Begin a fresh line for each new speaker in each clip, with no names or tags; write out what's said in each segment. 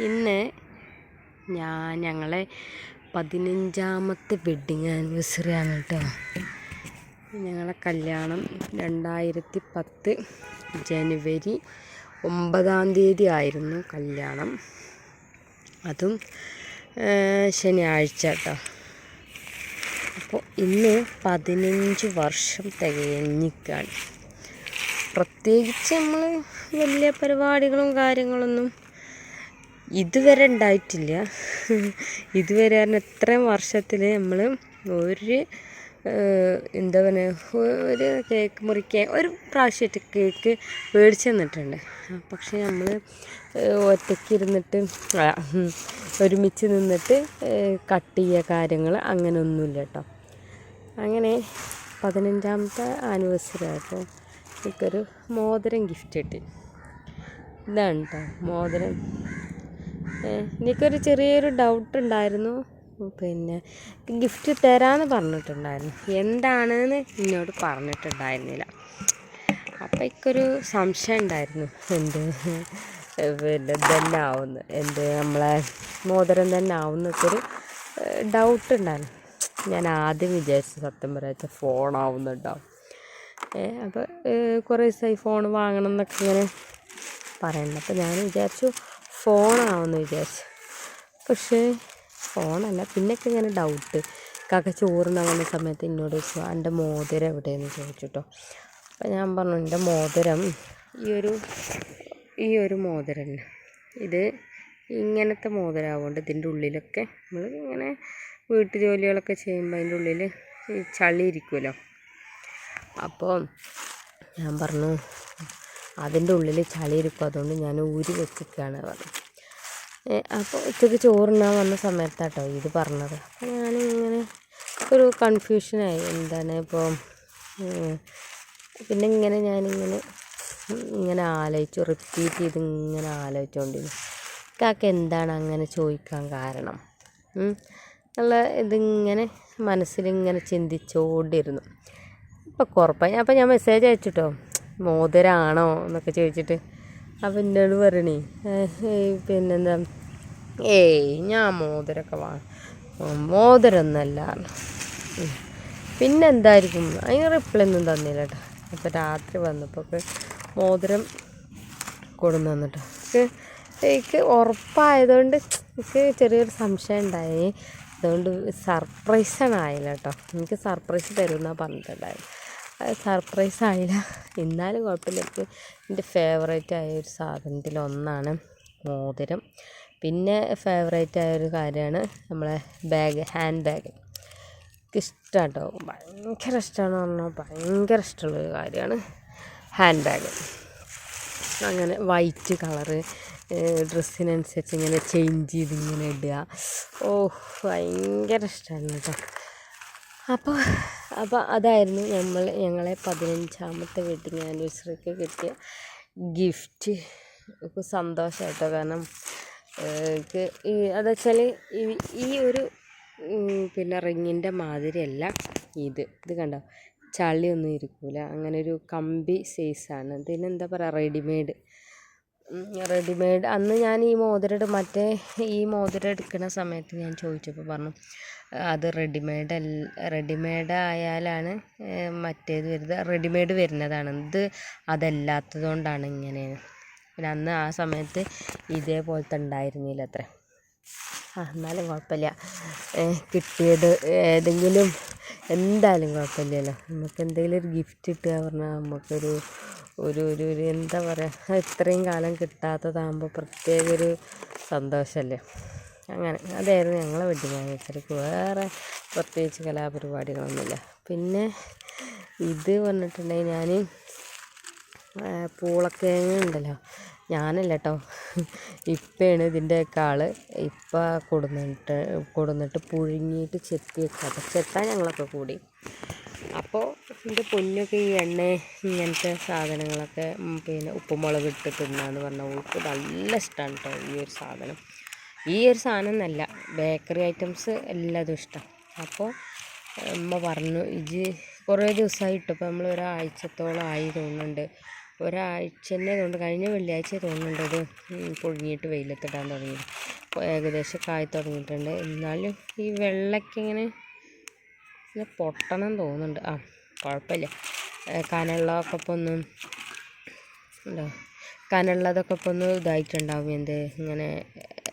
ഇന്ന് ഞങ്ങളെ 15ാമത്തെ wedding anniversary ആണ് കേട്ടോ. ഞങ്ങളെ കല്യാണം 2010 ജനുവരി 9 ആയിരുന്നു കല്യാണം. അതും ശനിയാഴ്ച കേട്ടോ. അപ്പോൾ ഇന്ന് 15 വർഷം തികഞ്ഞിക്കാണ്. പ്രത്യേകിച്ച് നമ്മൾ വലിയ പരിപാടികളും കാര്യങ്ങളൊന്നും ഇതുവരെ ഉണ്ടായിട്ടില്ല. ഇതുവരെ ഇത്രയും വർഷത്തിൽ നമ്മൾ ഒരു എന്താ പറയുക, ഒരു കേക്ക് മുറിക്കാൻ ഒരു പ്രാവശ്യമായിട്ട് കേക്ക് മേടിച്ച് തന്നിട്ടുണ്ട്. പക്ഷേ നമ്മൾ ഒറ്റയ്ക്ക് ഇരുന്നിട്ട് ഒരുമിച്ച് നിന്നിട്ട് കട്ട് ചെയ്യുക കാര്യങ്ങൾ അങ്ങനെയൊന്നുമില്ല കേട്ടോ. അങ്ങനെ 15ാമത്തെ ആനിവേഴ്സറി ആയപ്പോൾ എനിക്കൊരു മോതിരം ഗിഫ്റ്റ് കിട്ടി. ഇതാണ് കേട്ടോ മോതിരം. എനിക്കൊരു ചെറിയൊരു ഡൗട്ട് ഉണ്ടായിരുന്നു. പിന്നെ ഗിഫ്റ്റ് തരാമെന്ന് പറഞ്ഞിട്ടുണ്ടായിരുന്നു, എന്താണെന്ന് എന്നോട് പറഞ്ഞിട്ടുണ്ടായിരുന്നില്ല. അപ്പം എനിക്കൊരു സംശയം ഉണ്ടായിരുന്നു, പിന്നെ തന്നെ ആവുന്നു, നമ്മളെ മോതിരം തന്നെ ആവുന്നൊക്കെയൊരു ഡൗട്ട് ഉണ്ടായിരുന്നു. ഞാൻ ആദ്യം വിചാരിച്ചു സത്യം പറയാച്ച ഫോണാവുന്നുണ്ടാവും. അപ്പോൾ കുറേ ദിവസമായി ഫോൺ വാങ്ങണം എന്നൊക്കെ ഇങ്ങനെ പറയുന്നത്. അപ്പോൾ ഞാൻ വിചാരിച്ചു ഫോണാവുമെന്ന് വിചാരിച്ചു. പക്ഷേ ഫോണല്ല. പിന്നൊക്കെ ഇങ്ങനെ ഡൗട്ട്. കാക്ക ചോറിനാകുന്ന സമയത്ത് എന്നോട് ചോദിച്ചു എൻ്റെ മോതിരം എവിടെയെന്ന് ചോദിച്ചു കേട്ടോ. അപ്പോൾ ഞാൻ പറഞ്ഞു എൻ്റെ മോതിരം ഈ ഒരു മോതിരം തന്നെ. ഇത് ഇങ്ങനത്തെ മോതിരമാവുകൊണ്ട് ഇതിൻ്റെ ഉള്ളിലൊക്കെ നമ്മൾ ഇങ്ങനെ വീട്ടു ജോലികളൊക്കെ ചെയ്യുമ്പോൾ അതിൻ്റെ ഉള്ളിൽ ചളി ഇരിക്കുമല്ലോ. അപ്പോൾ ഞാൻ പറഞ്ഞു അതിൻ്റെ ഉള്ളിൽ ചളി ഇരിക്കും, അതുകൊണ്ട് ഞാൻ ഊരി വെച്ചിരിക്കുകയാണ് പറഞ്ഞു. അപ്പോൾ ഉച്ചയ്ക്ക് ചോറിനാൻ വന്ന സമയത്താട്ടോ ഇത് പറഞ്ഞത്. അപ്പോൾ ഞാനിങ്ങനെ ഒരു കൺഫ്യൂഷനായി, എന്താണ് ഇപ്പോൾ. പിന്നെ ഞാനിങ്ങനെ ആലോചിച്ചു, റിപ്പീറ്റ് ചെയ്ത് ഇങ്ങനെ ആലോചിച്ചുകൊണ്ടിരുന്നു കാക്ക എന്താണ് അങ്ങനെ ചോദിക്കാൻ കാരണം ഉള്ള ഇതിങ്ങനെ മനസ്സിലിങ്ങനെ ചിന്തിച്ചുകൊണ്ടിരുന്നു. അപ്പോൾ കുറപ്പായി. അപ്പോൾ ഞാൻ മെസ്സേജ് അയച്ചിട്ടോ മോതിരാണോ എന്നൊക്കെ ചോദിച്ചിട്ട്. അപ്പം എന്നോട് പറയണേ പിന്നെന്താ, ഞാൻ മോതിരമൊക്കെ മോതിരമൊന്നുമല്ല. പിന്നെന്തായിരിക്കും അതിന് റിപ്ലൈ ഒന്നും തന്നില്ല കേട്ടോ. അപ്പോൾ രാത്രി വന്നപ്പോൾ മോതിരം കൊടുന്ന് തന്നിട്ടോ. എനിക്ക് ഉറപ്പായതുകൊണ്ട് എനിക്ക് ചെറിയൊരു സംശയം ഉണ്ടായി. അതുകൊണ്ട് സർപ്രൈസാണ് ആയില്ല കേട്ടോ. എനിക്ക് സർപ്രൈസ് തരുമെന്നാണ് പറഞ്ഞിട്ടുണ്ടായിരുന്നു. അത് സർപ്രൈസ് ആയില്ല. എന്നാലും കുഴപ്പമില്ല. എനിക്ക് എൻ്റെ ഫേവറേറ്റ് ആയ ഒരു സാധനത്തിലൊന്നാണ് മോതിരം. പിന്നെ ഫേവറേറ്റ് ആയൊരു കാര്യമാണ് നമ്മളെ ബാഗ്, ഹാൻഡ് ബാഗ്. എനിക്കിഷ്ടമാണ് കേട്ടോ, ഭയങ്കര ഇഷ്ടമാണെന്ന് പറഞ്ഞാൽ ഭയങ്കര ഇഷ്ടമുള്ളൊരു കാര്യമാണ് ഹാൻഡ് ബാഗ്. അങ്ങനെ വൈറ്റ് കളറ് ഡ്രസ്സിനനുസരിച്ച് ഇങ്ങനെ ചേഞ്ച് ചെയ്ത് ഇങ്ങനെ ഇടുക. ഭയങ്കര ഇഷ്ടമാണ് കേട്ടോ. അപ്പോൾ അതായിരുന്നു ഞങ്ങളെ 15ാമത്തെ വെഡ്ഡിങ് ആനിവേഴ്സറിക്ക് കിട്ടിയ ഗിഫ്റ്റ്. എനിക്ക് സന്തോഷമായിട്ടോ. കാരണം അതെന്ന് വെച്ചാൽ ഈ ഒരു പിന്നെ റിങ്ങിൻ്റെ മാതിരിയല്ല ഇത് കണ്ടോ, ചളിയൊന്നും ഇരിക്കില്ല. അങ്ങനെ ഒരു കമ്പി സൈസാണ്. ഇതിനെന്താ പറയുക, റെഡിമെയ്ഡ്. അന്ന് ഞാൻ ഈ മോതിരം എടുക്കുന്ന സമയത്ത് ഞാൻ ചോദിച്ചപ്പോൾ പറഞ്ഞു അത് റെഡിമെയ്ഡ് ആയാലാണ് മറ്റേത് വരുന്നത്, റെഡിമെയ്ഡ് വരുന്നതാണ് ഇത്, അതല്ലാത്തത് കൊണ്ടാണ് ഇങ്ങനെ. പിന്നെ അന്ന് ആ സമയത്ത് ഇതേപോലത്തെ ഉണ്ടായിരുന്നില്ല അത്ര. എന്നാലും കുഴപ്പമില്ല, കിട്ടിയത് ഏതെങ്കിലും എന്തായാലും കുഴപ്പമില്ലല്ലോ. നമുക്ക് എന്തെങ്കിലും ഒരു ഗിഫ്റ്റ് കിട്ടുക പറഞ്ഞാൽ നമുക്കൊരു എന്താ പറയുക, ഇത്രയും കാലം കിട്ടാത്തതാകുമ്പോൾ പ്രത്യേക ഒരു സന്തോഷമല്ലേ. അങ്ങനെ അതായിരുന്നു ഞങ്ങളെ വെഡ്ഡിങ് ആനിവേഴ്സറിക്ക്. വേറെ പ്രത്യേകിച്ച് കലാപരിപാടികളൊന്നുമില്ല. പിന്നെ ഇത് പറഞ്ഞിട്ടുണ്ടെങ്കിൽ ഞാൻ പൂളക്കിഴങ്ങ് ഉണ്ടല്ലോ, ഞാനല്ല കേട്ടോ, ഇപ്പയാണ് ഇതിൻ്റെയൊക്കെ ആൾ. കൊടുന്നിട്ട് പുഴുങ്ങിയിട്ട് ചെത്തി വെക്കാം. ചെത്താൻ ഞങ്ങളൊക്കെ കൂടി. അപ്പോൾ എൻ്റെ പൊന്നൊക്കെ ഈ എണ്ണ ഇങ്ങനത്തെ സാധനങ്ങളൊക്കെ പിന്നെ ഉപ്പുമുളക് ഇട്ട് തിന്നാന്ന് പറഞ്ഞാൽ ഓൾക്ക് നല്ല ഇഷ്ടമാണ് കേട്ടോ ഈ ഒരു സാധനം എന്നല്ല, ബേക്കറി ഐറ്റംസ് എല്ലാതും ഇഷ്ടം. അപ്പോൾ അമ്മ പറഞ്ഞു കുറേ ദിവസമായി ഇട്ടപ്പോൾ നമ്മൾ ഒരാഴ്ചത്തോളം ആയി തോന്നുന്നുണ്ട് ഒരാഴ്ച തന്നെ തോന്നുന്നു, കഴിഞ്ഞ വെള്ളിയാഴ്ച തോന്നുന്നുണ്ട് അത് പുഴുങ്ങിയിട്ട് വെയിലത്തിടാൻ തുടങ്ങി. അപ്പോൾ ഏകദേശം കായ് തുടങ്ങിയിട്ടുണ്ട്. എന്നാലും ഈ വെള്ളയ്ക്ക് ഇങ്ങനെ പൊട്ടണം തോന്നുന്നുണ്ട്. കുഴപ്പമില്ല. കനമുള്ളതൊക്കെ ഇപ്പോൾ ഒന്ന് കനമുള്ളതൊക്കെ ഇപ്പോൾ ഒന്ന് ഇതായിട്ടുണ്ടാവും, ഇങ്ങനെ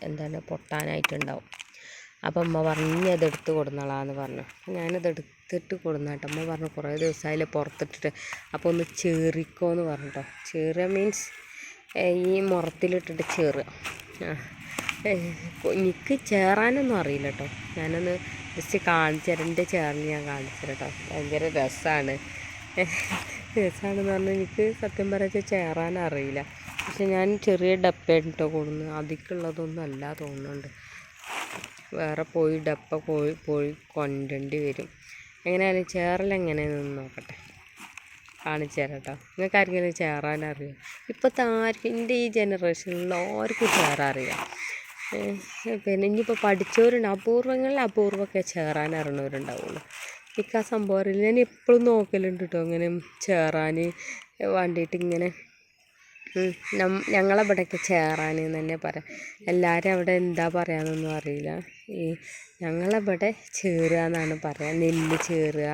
എന്താണ് പൊട്ടാനായിട്ടുണ്ടാവും. അപ്പം അമ്മ പറഞ്ഞ് അതെടുത്ത് കൊടുന്നോളാന്ന് പറഞ്ഞു. ഞാനത് എടുത്തിട്ട് കൊടുന്നാട്ടോ. അമ്മ പറഞ്ഞു കുറേ ദിവസമായില്ലേ പുറത്തിട്ടിട്ട്, അപ്പോൾ ഒന്ന് ചേറിക്കോന്ന് പറഞ്ഞിട്ടോ. ചേറുക മീൻസ് ഈ മുറത്തിലിട്ടിട്ട് ചേറുക. എനിക്ക് ചേറാനൊന്നും അറിയില്ല കേട്ടോ. ഞാനൊന്ന് ജസ്റ്റ് കാണിച്ചു തരാം. എൻ്റെ ചേറിന് ഞാൻ കാണിച്ചു തരാം കേട്ടോ. ഭയങ്കര രസമാണെന്ന് പറഞ്ഞാൽ എനിക്ക് സത്യം പറയാച്ചാൽ ചേറാൻ അറിയില്ല. പക്ഷെ ഞാൻ ചെറിയ ഡപ്പയാണ് കേട്ടോ കൊടുന്ന്, അതിക്കുള്ളതൊന്നും അല്ല തോന്നുന്നുണ്ട്. വേറെ പോയി ഡപ്പ പോയി കൊണ്ടേണ്ടി വരും. എങ്ങനെയായാലും ചേറലെങ്ങനെയാണെന്ന് നോക്കട്ടെ, കാണിച്ചു തരാം കേട്ടോ. നിങ്ങൾക്ക് ആർക്കെങ്കിലും ചേറാനറിയാം? ഇപ്പോഴത്തെ ആർക്കും, എൻ്റെ ഈ ജനറേഷനിൽ ആർക്കും ചേറാറിയാം. പിന്നെ ഇനിയിപ്പോൾ പഠിച്ചവരുണ്ട്, അപൂർവമൊക്കെ ചേറാനറിയണവരുണ്ടാവുള്ളൂ. എനിക്ക് ആ സംഭവം അറിയില്ല. ഞാൻ എപ്പോഴും നോക്കലുണ്ട് കേട്ടോ ഇങ്ങനെ ചേറാൻ വേണ്ടിയിട്ട്. ഇങ്ങനെ ഞങ്ങളവിടെയൊക്കെ ചേറാൻ എന്ന് തന്നെ പറയാം. എല്ലാവരും അവിടെ എന്താ പറയാമെന്നൊന്നും അറിയില്ല. ഈ ഞങ്ങളവിടെ ചേറുക എന്നാണ് പറയുക, നെല്ല് ചേറുക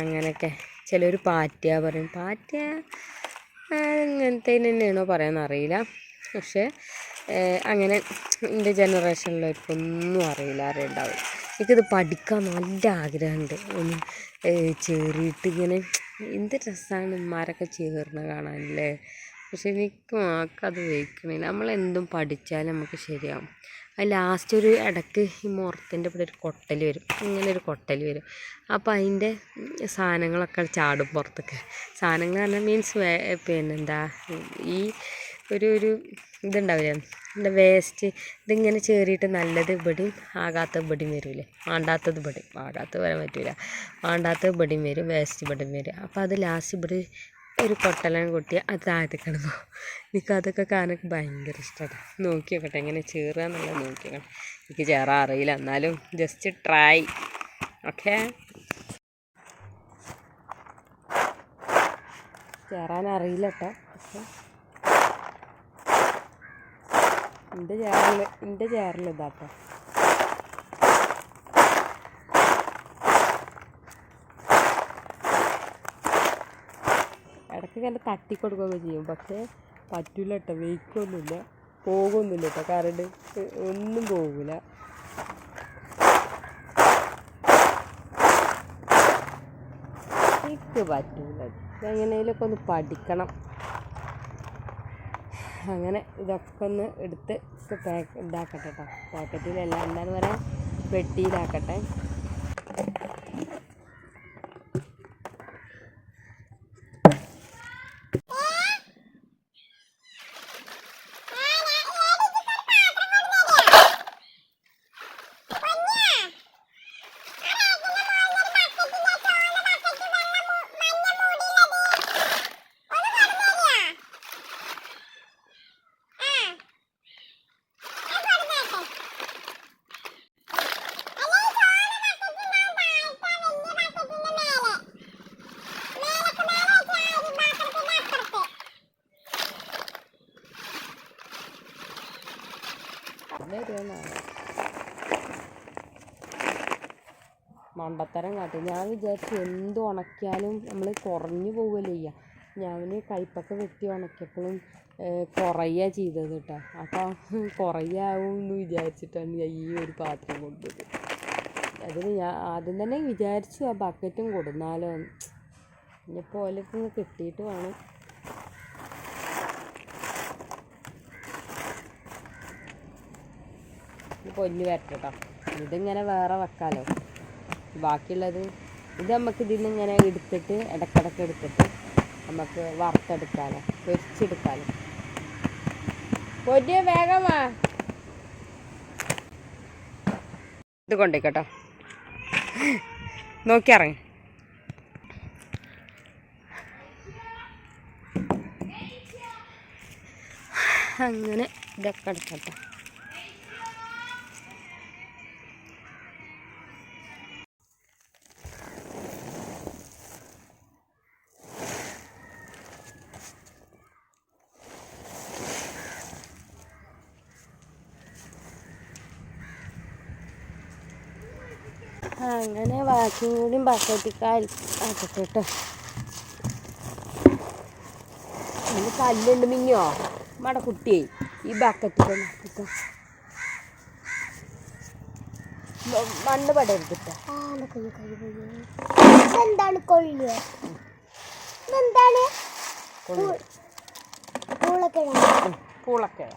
അങ്ങനെയൊക്കെ. ചിലർ പാറ്റുക പറയും. പാറ്റുക അങ്ങനത്തെ തന്നെയാണോ പറയാമെന്നറിയില്ല. പക്ഷേ അങ്ങനെ എൻ്റെ ജനറേഷനിലൊന്നും അറിയില്ല, അറിയണ്ടാവും. എനിക്കിത് പഠിക്കാൻ നല്ല ആഗ്രഹമുണ്ട്. ഒന്ന് ചേറിയിട്ട് ഇങ്ങനെ എന്ത് രസമാണ് ഉമ്മാരൊക്കെ ചേർന്ന് കാണാനല്ലേ. പക്ഷെ എനിക്ക് അത് വയ്ക്കണില്ല. നമ്മളെന്തും പഠിച്ചാൽ നമുക്ക് ശരിയാവും. അത് ലാസ്റ്റ് ഒരു ഇടയ്ക്ക് ഈ മുറത്തിൻ്റെ ഇവിടെ ഒരു കൊട്ടൽ വരും, ഇങ്ങനെ ഒരു കൊട്ടൽ വരും. അപ്പോൾ അതിൻ്റെ സാധനങ്ങളൊക്കെ ചാടും പുറത്തൊക്കെ. സാധനങ്ങൾ പറഞ്ഞാൽ മീൻസ് പിന്നെന്താ ഈ ഒരു ഇതുണ്ടാവില്ലേ, എൻ്റെ വേസ്റ്റ് ഇതിങ്ങനെ ചേറിയിട്ട് നല്ലത് ഇവിടെയും ആകാത്ത ഇവിടെയും വരില്ലേ, വേണ്ടാത്തത് ഇവിടെയും, ആകാത്തത് വരാൻ പറ്റില്ല, വേണ്ടാത്തത് ഇവിടെയും വരും, വേസ്റ്റ് ഇവിടെയും വരും. അപ്പോൾ അത് ലാസ്റ്റ് ഇവിടെ ഒരു കൊട്ടലാണ് കൊട്ടിയാൽ അത് താഴത്ത് കിടന്നു. എനിക്കതൊക്കെ കാണാനൊക്കെ ഭയങ്കര ഇഷ്ടമാണ്. നോക്കി നോക്കട്ടെ എങ്ങനെ ചേറുക എന്നുള്ളത് നോക്കി നോക്കണം. എനിക്ക് ചേറാൻ അറിയില്ല, എന്നാലും ജസ്റ്റ് ട്രൈ. ഓക്കെ, ചേറാൻ അറിയില്ല കേട്ടോ. പക്ഷെ എൻ്റെ ചേറിൽ ഇതാട്ടോ. ഇടയ്ക്ക് ഇങ്ങനെ തട്ടിക്കൊടുക്കുകയൊക്കെ ചെയ്യും. പക്ഷേ പറ്റില്ല കേട്ടോ, വെയ്ക്കൊന്നുമില്ല, പോകുമൊന്നുമില്ല കേട്ടോ. കരണ്ട് ഒന്നും പോകില്ല. എനിക്ക് പറ്റില്ല. എങ്ങനെയൊക്കെ ഒന്ന് പഠിക്കണം. അങ്ങനെ ഇതൊക്കെ ഒന്ന് എടുത്ത് ഇതാക്കട്ടെ കേട്ടോ. പാക്കറ്റിലല്ല, എന്താണെന്ന് പറയാൻ, പെട്ടിയിലാക്കട്ടെ. മണ്ടത്തരം കാട്ടി. ഞാൻ വിചാരിച്ചു എന്ത് ഉണക്കിയാലും നമ്മൾ കുറഞ്ഞു പോവുകയല്ലേ ചെയ്യുക. ഞാൻ കയ്പൊക്കെ വെട്ടി ഉണക്കിയപ്പോഴും കുറയുക ചെയ്തത് കേട്ടോ. അപ്പോൾ കുറയാവും എന്ന് വിചാരിച്ചിട്ടാണ് ഞാൻ ഈ ഒരു പാത്രം കൊണ്ടത്. അതിന് ഞാൻ ആദ്യം തന്നെ വിചാരിച്ചു ആ ബക്കറ്റും കൊടുന്നാലോ. ഇനിയിപ്പോൾ ഓലൊക്കെ കിട്ടിയിട്ട് വേണം. പൊന്നു വരട്ടെ കേട്ടോ. ഇതിങ്ങനെ വേറെ വെക്കാമല്ലോ. ബാക്കിയുള്ളത് ഇത് നമുക്ക് ഇതിൽ നിന്ന് ഇങ്ങനെ എടുത്തിട്ട് ഇടയ്ക്കിടയ്ക്ക് എടുത്തിട്ട് നമുക്ക് വറുത്തെടുക്കാമല്ലോ, പൊരിച്ചെടുക്കാമല്ലോ. പൊന്നു വേഗം വാ. ഇത് കൊണ്ടേക്കട്ടോ, നോക്കിയിറങ്ങി. അങ്ങനെ ഇതൊക്കെ എടുക്കട്ടെ. അങ്ങനെ ബാക്കിയും കൂടിയും ബക്കറ്റിക്കാൽ ആക്കട്ടെ കേട്ടോ. ഇനി കല്ലുണ്ട് മിഞ്ഞോ മട കുട്ടിയെ ഈ ബക്കറ്റിൽ മണ്ണ് പടരുത് കേട്ടോ.
എന്താണ് കൊള്ളു? എന്താണ്
പൂളക്കിഴ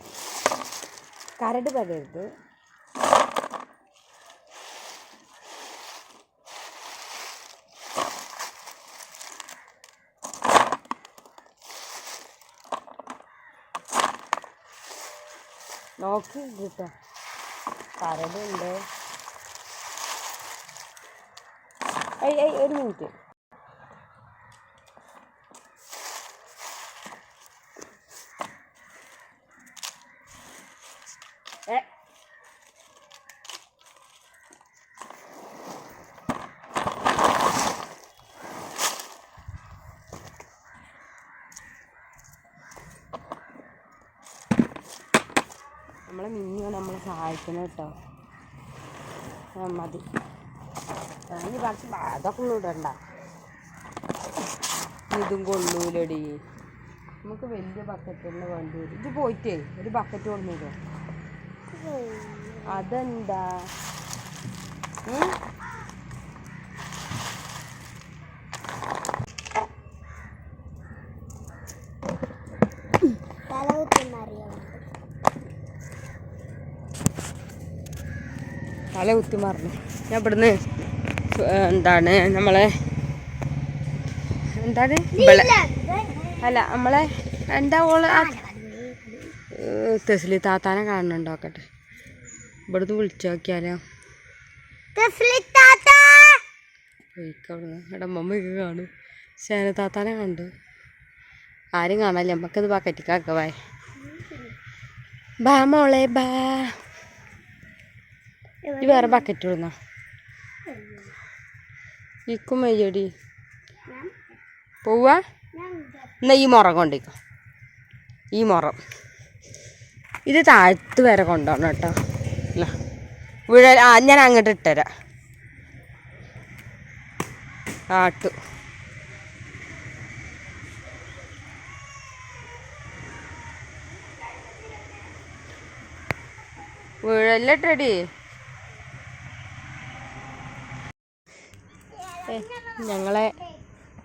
കരട് പടരുത്. നോക്കി കിട്ടാ കരടുണ്ട്. ഒരു മിനിറ്റ്. നമ്മളെ മിന്നിയോ നമ്മളെ സഹായിക്കണം കേട്ടോ. മതി ഇനി കുറച്ച് അതൊക്കെ ഒന്നും ഇടണ്ട. ഇതും കൊള്ളൂലടി. നമുക്ക് വലിയ ബക്കറ്റ് തന്നെ വേണ്ടി വരും. ഇത് പോയിട്ടേ ഒരു ബക്കറ്റ് കൊണ്ടുവരും. അതെന്താ തല കുത്തി മറിഞ്ഞു. ഞാൻ ഇവിടുന്ന് എന്താണ് നമ്മളെ എന്താണ് അല്ല നമ്മളെ എന്താ ഓള് തെസ്ലി താത്താനെ കാണുന്നുണ്ടോക്കട്ടെ. ഇവിടുന്ന് വിളിച്ചു നോക്കിയാലോ. അവിടുന്ന് എടാ മമ്മയൊക്കെ കാണും. ശേന താത്താനെ കണ്ടു. ആരും കാണാല്ലേ. നമുക്കത് ബക്കറ്റിക്കാക്ക വായ ബാ മോളെ ബാ. ഈ വേറെ ബക്കറ്റ് ഇടുന്നോ ഇക്കും വയ്യടി പോവാ. എന്നാ ഈ മുറം കൊണ്ടിക്കോ. ഈ മുറം ഇത് താഴത്ത് വരെ കൊണ്ടുപോകണം കേട്ടോ. എന്നാ ഞാൻ അങ്ങോട്ട് ഇട്ടുതരാം. ആട്ടു വീഴല്ലട്ടടി. ഞങ്ങളെ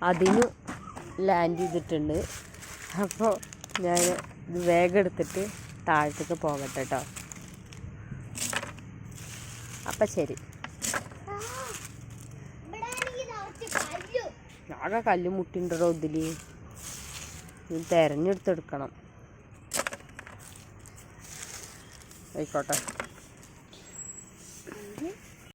അതിന് ലാൻഡ് ചെയ്തിട്ടുണ്ട്. അപ്പോൾ ഞാൻ ഇത് വേഗം എടുത്തിട്ട് താഴത്തേക്ക് പോകട്ടെ കേട്ടോ. അപ്പം ശരി. ആകെ കല്ല് മുട്ടിണ്ടോ ഇതിൽ. ഇത് തിരഞ്ഞെടുത്തെടുക്കണം. ആയിക്കോട്ടെ.